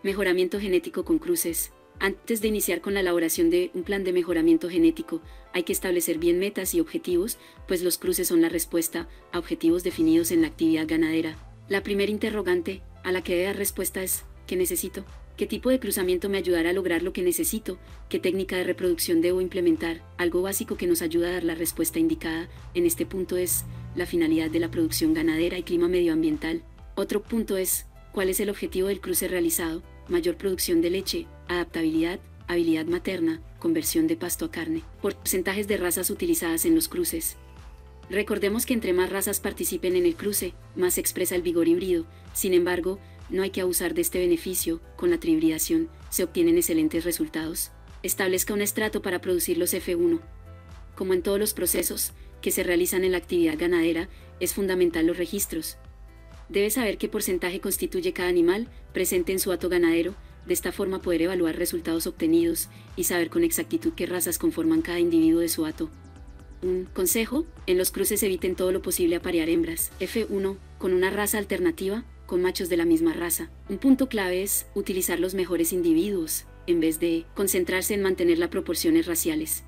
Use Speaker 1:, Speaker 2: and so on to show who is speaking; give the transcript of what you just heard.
Speaker 1: Mejoramiento genético con cruces. Antes de iniciar con la elaboración de un plan de mejoramiento genético, hay que establecer bien metas y objetivos, pues los cruces son la respuesta a objetivos definidos en la actividad ganadera. La primera interrogante a la que debe dar respuesta es: ¿qué necesito? ¿Qué tipo de cruzamiento me ayudará a lograr lo que necesito? ¿Qué técnica de reproducción debo implementar? Algo básico que nos ayuda a dar la respuesta indicada en este punto es la finalidad de la producción ganadera y clima medioambiental. Otro punto es: ¿cuál es el objetivo del cruce realizado? Mayor producción de leche, adaptabilidad, habilidad materna, conversión de pasto a carne. Porcentajes de razas utilizadas en los cruces. Recordemos que entre más razas participen en el cruce, más se expresa el vigor híbrido. Sin embargo, no hay que abusar de este beneficio. Con la trihibridación se obtienen excelentes resultados. Establezca un estrato para producir los F1. Como en todos los procesos que se realizan en la actividad ganadera, es fundamental los registros. Debe saber qué porcentaje constituye cada animal presente en su hato ganadero, de esta forma poder evaluar resultados obtenidos y saber con exactitud qué razas conforman cada individuo de su hato. Un consejo: en los cruces eviten todo lo posible aparear hembras F1 con una raza alternativa con machos de la misma raza. Un punto clave es utilizar los mejores individuos, en vez de concentrarse en mantener las proporciones raciales.